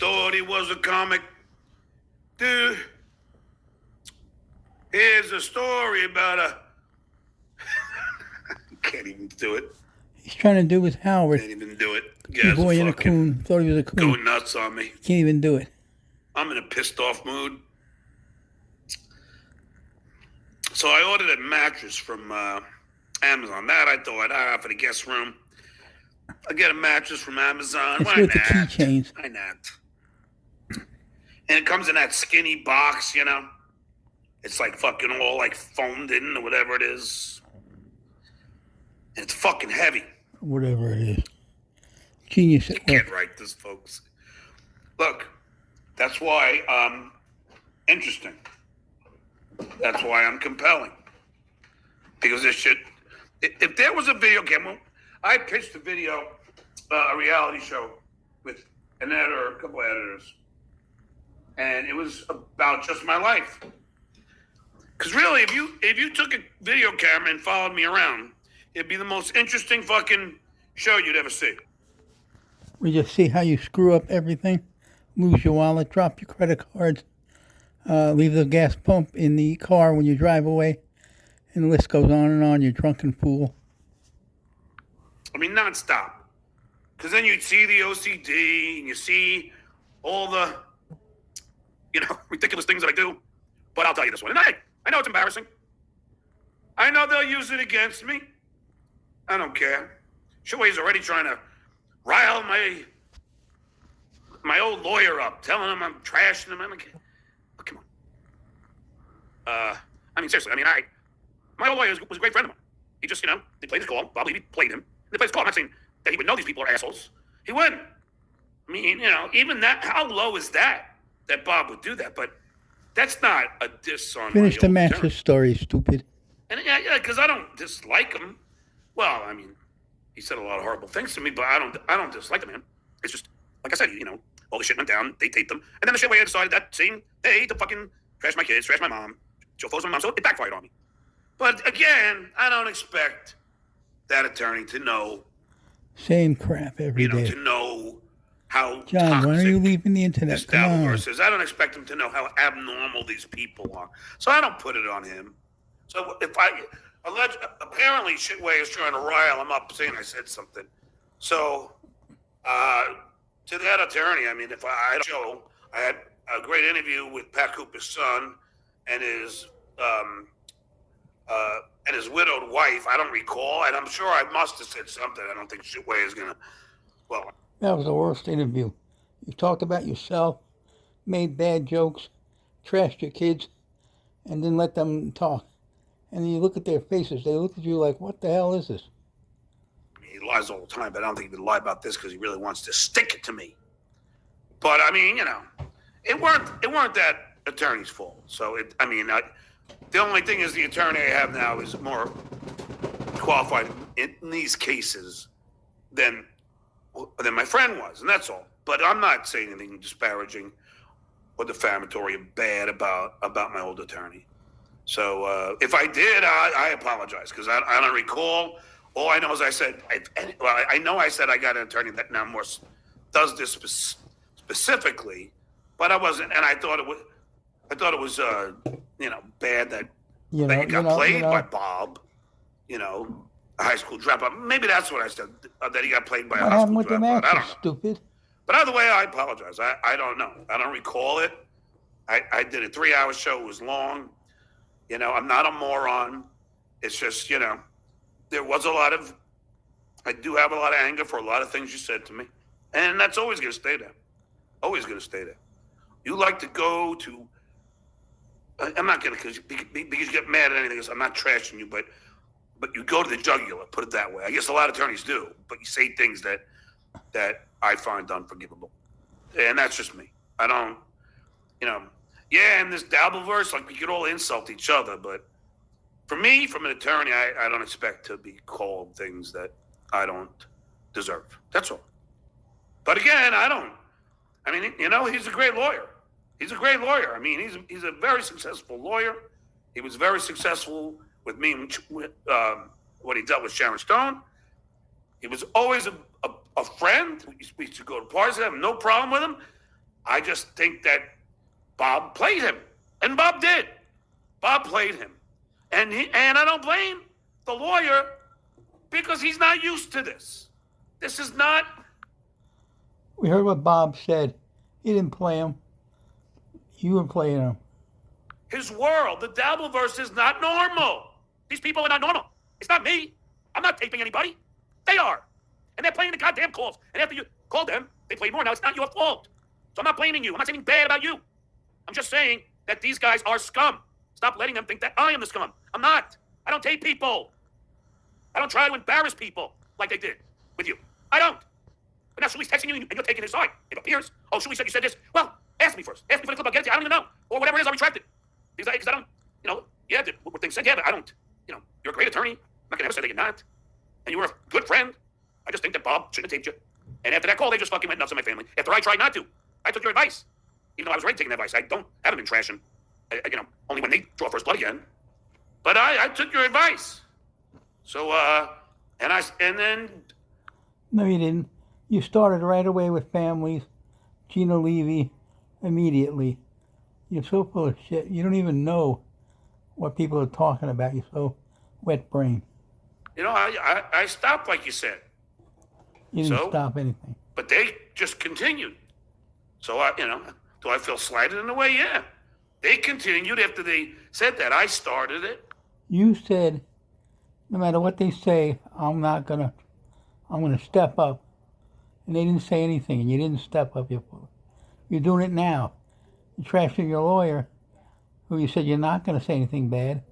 thought he was a comic. Dude, here's a story about a... Can't even do it. He's trying to do with Howard. Can't even do it. Two boy and a coon. Thought he was a coon. Go nuts on me. Can't even do it. I'm in a pissed off mood. So I ordered a mattress from Amazon. That I thought, for the guest room. I get a mattress from Amazon. It's with the keychains. Why not? And it comes in that skinny box, you know. It's like fucking all like foamed in or whatever it is. And it's fucking heavy. Whatever it is. Genius at work. Can't write this, folks. Look, that's why I'm interesting. That's why I'm compelling. Because this shit, if there was a video camera, I pitched a video, a reality show with an editor, a couple editors. And it was about just my life. Because really, if you took a video camera and followed me around, it'd be the most interesting fucking show you'd ever see. We just see how you screw up everything, lose your wallet, drop your credit cards, leave the gas pump in the car when you drive away, and the list goes on and on, you drunken fool. I mean, nonstop. Because then you'd see the OCD, and you see all the, ridiculous things that I do. But I'll tell you this one. And I know it's embarrassing. I know they'll use it against me. I don't care. Shitway's already trying to rile my old lawyer up, telling him I'm trashing him. I'm like, oh, come on. Seriously, my old lawyer was a great friend of mine. He just, they played his call. Bob Levy played him. They played his call. I'm not saying that he would know these people are assholes. He wouldn't. Even that, how low is that Bob would do that? But that's not a diss on Finish the mattress attorney. story, stupid. And yeah, because I don't dislike him. Well, he said a lot of horrible things to me, but I don't dislike the man. It's just, like I said, all the shit went down, they taped them, and then the shit where I decided that same day to fucking trash my kids, trash my mom, show photos of my mom, so it backfired on me. But again, I don't expect that attorney to know. Same crap every day. To know how John, why are you leaving the internet? this Dabbleverse is. I don't expect him to know how abnormal these people are. So I don't put it on him. So if apparently Shitway is trying to rile him up, saying I said something. So to that attorney, if I had a show, I had a great interview with Pat Cooper's son and his widowed wife. I don't recall, and I'm sure I must have said something. I don't think Shitway is gonna. Well, that was the worst interview. You talked about yourself, made bad jokes, trashed your kids, and didn't let them talk. And then you look at their faces. They look at you like, what the hell is this? He lies all the time, but I don't think he would lie about this because he really wants to stick it to me. But it weren't that attorney's fault. So the only thing is the attorney I have now is more qualified in these cases than my friend was, and that's all. But I'm not saying anything disparaging or defamatory or bad about my old attorney. So if I did, I apologize because I don't recall. All I know is I said, I know I said I got an attorney that now more does this specifically, but I wasn't, and I thought it was bad that you got played by Bob, a high school dropout. Maybe that's what I said, that he got played by a high school dropout. I don't know. Stupid. But either way, I apologize. I don't know. I don't recall it. I did a 3-hour show. It was long. I'm not a moron. It's just, there was I do have a lot of anger for a lot of things you said to me. And that's always going to stay there. Always going to stay there. You like to go to, I'm not going to, because you get mad at anything else. I'm not trashing you, but you go to the jugular, put it that way. I guess a lot of attorneys do, but you say things that I find unforgivable. And that's just me. I don't, in this Dabbleverse, like we could all insult each other, but for me, from an attorney, I don't expect to be called things that I don't deserve. That's all. But again, he's a great lawyer. He's a great lawyer. He's a very successful lawyer. He was very successful with me, what he dealt with Sharon Stone. He was always a friend. We used to go to parties. I have no problem with him. I just think that Bob played him. And Bob did. Bob played him. And I don't blame the lawyer because he's not used to this. This is not We heard what Bob said. He didn't play him. You were playing him. his world. The Dabbleverse is not normal. These people are not normal. It's not me. I'm not taping anybody. They are. And they're playing the goddamn calls. And after you called them, they played more. Now, it's not your fault. So I'm not blaming you. I'm not saying bad about you. I'm just saying that these guys are scum. Stop letting them think that I am the scum. I'm not. I don't tape people. I don't try to embarrass people like they did with you. I don't. But now Shuli's texting you and you're taking his side. It appears. Oh, Shuli said you said this. Well, ask me first. Ask me for the clip. I'll get it to you. I don't even know. Or whatever it is, I'll retract it. Because I don't, yeah, what things said, yeah, but I don't, you're a great attorney. I'm not going to ever say that you're not. And you were a good friend. I just think that Bob shouldn't have taped you. And after that call, they just fucking went nuts in my family. After I tried not to. I took your advice. Even though I was already taking that advice. I haven't been trashing, only when they draw first blood again. But I took your advice. So, and then. No, you didn't. You started right away with families, Gino Levy, immediately. You're so full of shit. You don't even know what people are talking about. You're so wet brain. I stopped like you said. You didn't stop anything. But they just continued. So, do I feel slighted in a way? Yeah. They continued after they said that. I started it. You said, no matter what they say, I'm gonna step up. And they didn't say anything, and you didn't step up. You're doing it now. You're trashing your lawyer, who you said you're not gonna say anything bad.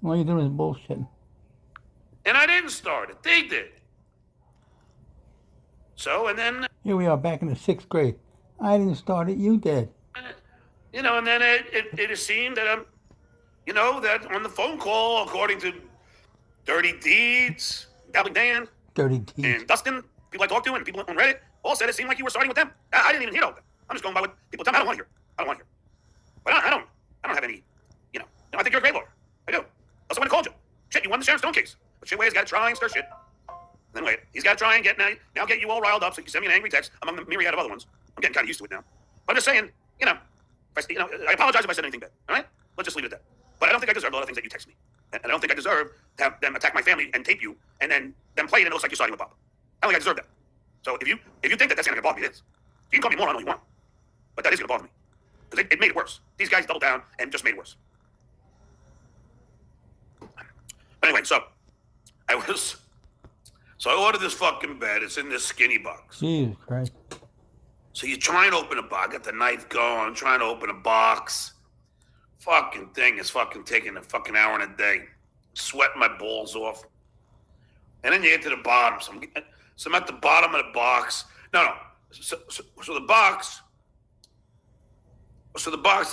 And all you're doing is bullshit. And I didn't start it. They did. So, and then. Here we are back in the 6th grade. I didn't start it, you did. And then it seemed that that on the phone call, according to Dirty Deeds, Dabbling Dan, Dirty Deeds, and Dustin, people I talked to, and people on Reddit, all said it seemed like you were starting with them. I didn't even hear all of them. I'm just going by what people tell me. I don't want to hear. But I don't have any, I think you're a great lawyer. I do. Also, when I called you, shit, you won the Sharon Stone case. But Shitway's got to try and stir shit. Then wait, he's got to try and now get you all riled up so you can send me an angry text among the myriad of other ones. I'm getting kind of used to it now. But I'm just saying, I apologize if I said anything bad. All right? Let's just leave it at that. But I don't think I deserve a lot of things that you text me. And I don't think I deserve to have them attack my family and tape you and then them play it and it looks like you're siding with Bob. I don't think I deserve that. So if you think that that's going to bother me, it is. You can call me moron all you want. But that is going to bother me. Because it made it worse. These guys doubled down and just made it worse. But anyway, so I ordered this fucking bed. It's in this skinny box. Jesus Christ. So you try and open a box, got the knife going, trying to open a box. Fucking thing is fucking taking a fucking hour and a day. Sweating my balls off. And then you get to the bottom. So I'm at the bottom of the box. No. So the box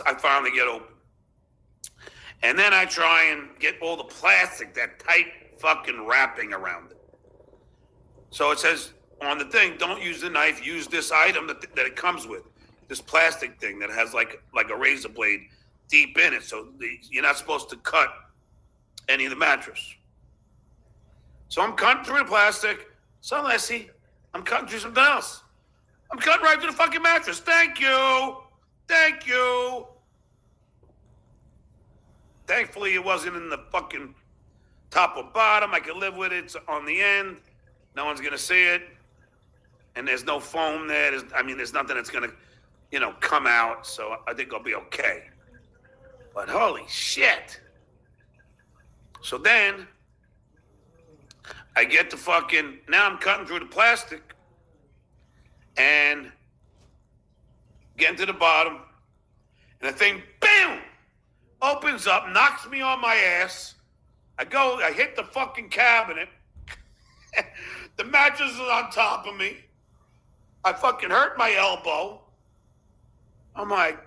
I finally get open. And then I try and get all the plastic, that tight fucking wrapping around it. So it says on the thing, don't use the knife, use this item that it comes with. This plastic thing that has like a razor blade deep in it. So you're not supposed to cut any of the mattress. So I'm cutting through the plastic. Suddenly I see I'm cutting through something else. I'm cutting right through the fucking mattress. Thank you. Thankfully, it wasn't in the fucking top or bottom. I could live with it. It's on the end. No one's going to see it. And there's no foam there. There's nothing that's going to, come out. So I think I'll be okay. But holy shit. So then I get the fucking, now I'm cutting through the plastic and getting to the bottom. And the thing, bam, opens up, knocks me on my ass. I hit the fucking cabinet. The mattress is on top of me. I fucking hurt my elbow. I'm like,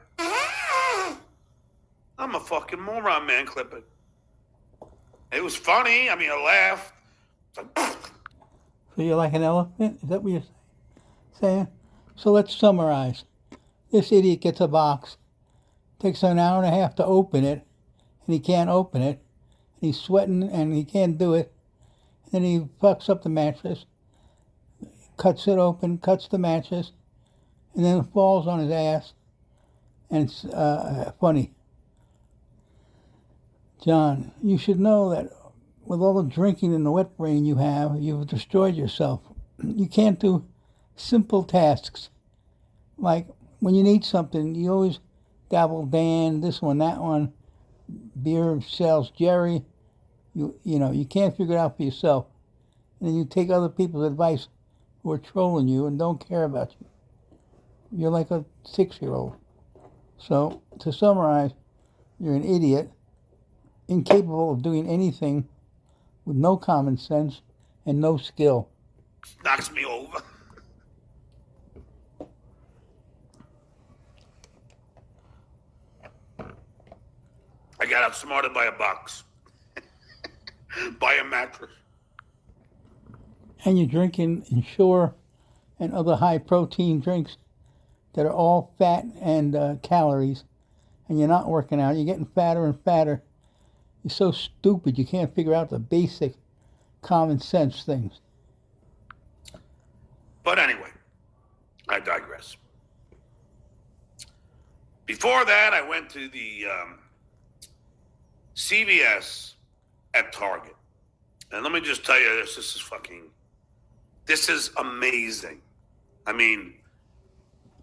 I'm a fucking moron, man, clip it. It was funny. I laughed. So you're like an elephant? Is that what you're saying? So let's summarize. This idiot gets a box. Takes an hour and a half to open it. And he can't open it. And he's sweating and he can't do it. And then he fucks up the mattress. Cuts it open, cuts the mattress. And then falls on his ass. And it's funny. John, you should know that with all the drinking and the wet brain you have, you've destroyed yourself. You can't do simple tasks. Like when you need something, you always dabble Dan, this one, that one, beer sells Jerry. You can't figure it out for yourself. And then you take other people's advice who are trolling you and don't care about you. You're like a 6-year-old. So, to summarize, you're an idiot, incapable of doing anything, with no common sense and no skill. Knocks me over. I got outsmarted by a box. By a mattress. And you're drinking Ensure and other high-protein drinks that are all fat and calories, and you're not working out. You're getting fatter and fatter. You're so stupid you can't figure out the basic common sense things. But anyway, I digress. Before that, I went to the CVS at Target. And let me just tell you this is amazing. I mean,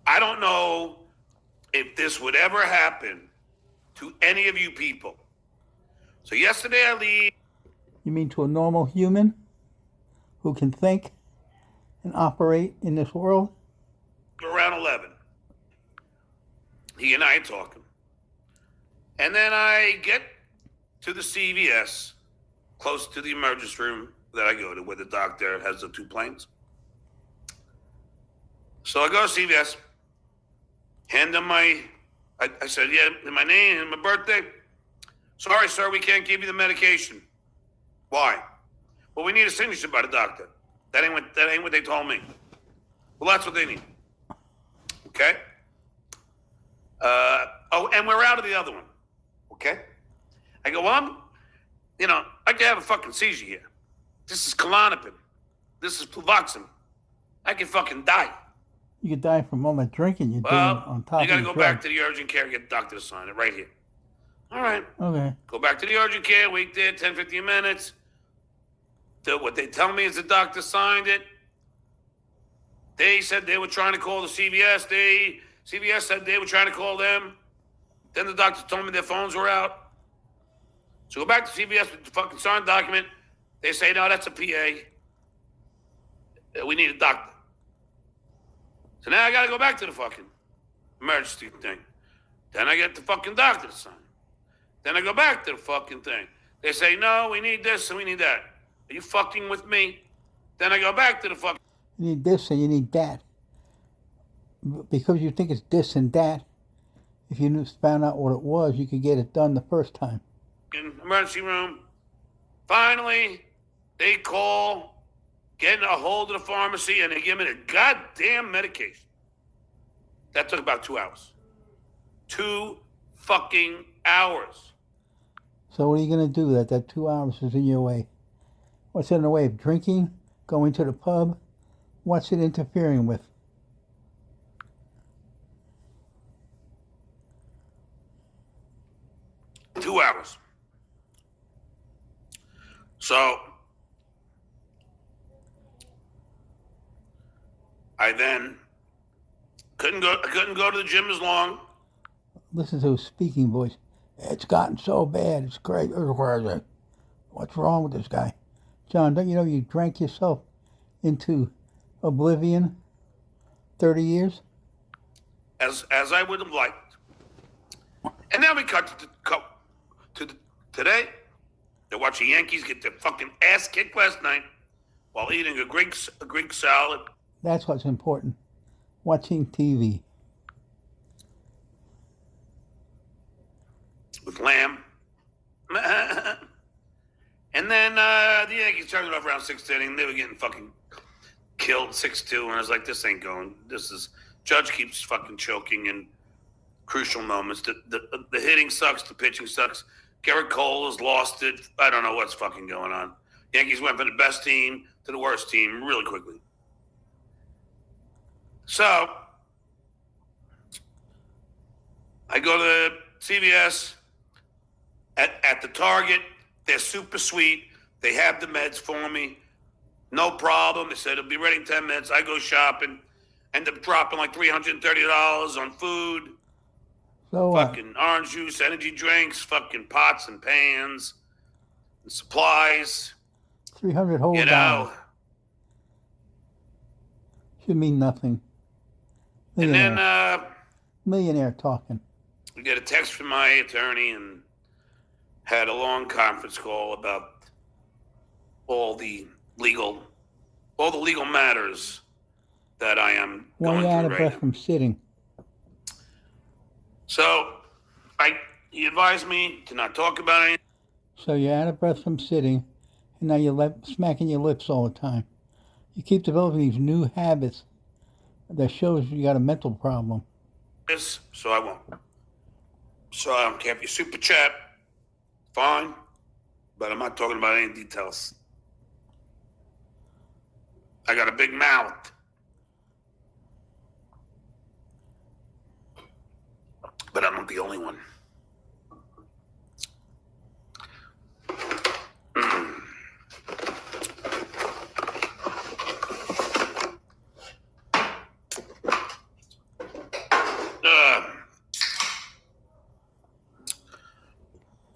I don't know if this would ever happen to any of you people. So yesterday I leave. You mean to a normal human who can think and operate in this world? Around 11. He and I are talking. And then I get to the CVS close to the emergency room that I go to where the doctor has the 2 planes. So I go to CVS, hand him I said, yeah, my name and my birthday. Sorry, sir, we can't give you the medication. Why? Well, we need a signature by the doctor. That ain't what they told me. Well, that's what they need. Okay? And we're out of the other one. Okay? I go, well, I could have a fucking seizure here. This is Klonopin. This is Fluvoxamine. I could fucking die. You could die from all that drinking you're doing on top of you got to the go drugs. back to the urgent care and get the doctor to sign it right here. All right. Okay. Go back to the urgent care, wait there 10, 15 minutes. What they tell me is the doctor signed it. They said they were trying to call the CVS. CVS said they were trying to call them. Then the doctor told me their phones were out. So go back to CVS with the fucking signed document. They say, no, that's a PA. We need a doctor. So now I got to go back to the fucking emergency thing. Then I get the fucking doctor to sign. Then I go back to the fucking thing. They say, no, we need this and we need that. Are you fucking with me? Then I go back to the fucking... You need this and you need that. Because you think it's this and that, if you found out what it was, you could get it done the first time. emergency room. Finally, they call, getting a hold of the pharmacy, and they give me the goddamn medication. That took about 2 hours. 2 fucking hours. So what are you going to do that 2 hours is in your way? What's in the way of drinking, going to the pub? What's it interfering with? Two hours. So I then couldn't go to the gym as long. Listen to his speaking voice. It's gotten so bad. It's crazy. What's wrong with this guy? John, don't you know you drank yourself into oblivion 30 years? As I would have liked. And now we cut to today. They watch the Yankees get their fucking ass kicked last night while eating a Greek salad. That's what's important. Watching TV. With lamb. And then the Yankees turned it off around 6th inning. They were getting fucking killed 6-2. And I was like, this ain't going. Judge keeps fucking choking in crucial moments. The hitting sucks. The pitching sucks. Garrett Cole has lost it. I don't know what's fucking going on. Yankees went from the best team to the worst team really quickly. So I go to CVS at the Target. They're super sweet. They have the meds for me. No problem. They said it'll be ready in 10 minutes. I go shopping. End up dropping like $330 on food. So what? Fucking orange juice, energy drinks, fucking pots and pans, and supplies. 300 whole You dollars. know. Should mean nothing. And Millionaire. then Millionaire talking. we get a text from my attorney and had a long conference call about all the legal matters that I am Why going you out through of right breath now. from sitting? So he advised me to not talk about anything. So you're out of breath from sitting, and now you're smacking your lips all the time. You keep developing these new habits that shows you got a mental problem. So I won't. So I don't care if you super chat, fine, but I'm not talking about any details. I got a big mouth. But I'm not the only one.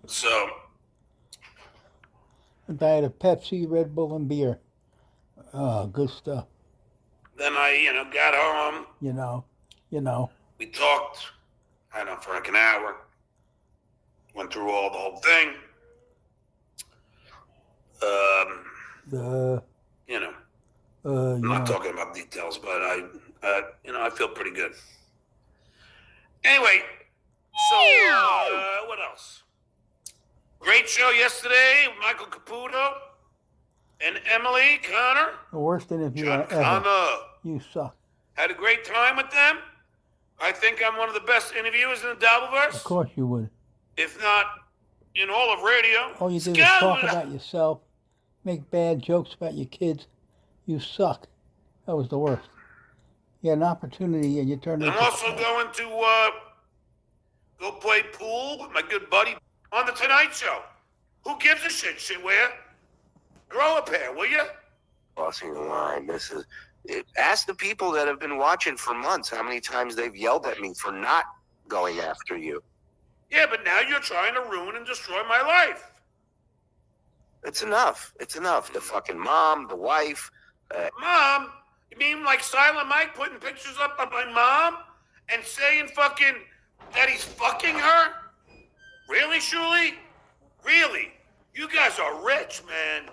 So A diet of Pepsi, Red Bull, and beer. Oh, good stuff. then I, got home. You know. We talked, I don't know, for like an hour. Went through the whole thing. I'm not talking about details, but I feel pretty good. Anyway, so what else? Great show yesterday, Michael Caputo and Emily Connor. The worst interview John ever. Connor. You suck. Had a great time with them. I think I'm one of the best interviewers in the Dabbleverse. Of course you would. If not in all of radio. All you did was talk about yourself, make bad jokes about your kids. You suck. That was the worst. You had an opportunity and you turned it I'm also going to go play pool with my good buddy on the Tonight Show. Who gives a shit, shitware? Grow a pair, will you? Crossing the line. Ask the people that have been watching for months how many times they've yelled at me for not going after you. Yeah, but now you're trying to ruin and destroy my life. It's enough. It's enough. The fucking mom, the wife. Mom? You mean like Silent Mike putting pictures up of my mom and saying fucking that he's fucking her? Really, Shuli? Really? You guys are rich, man.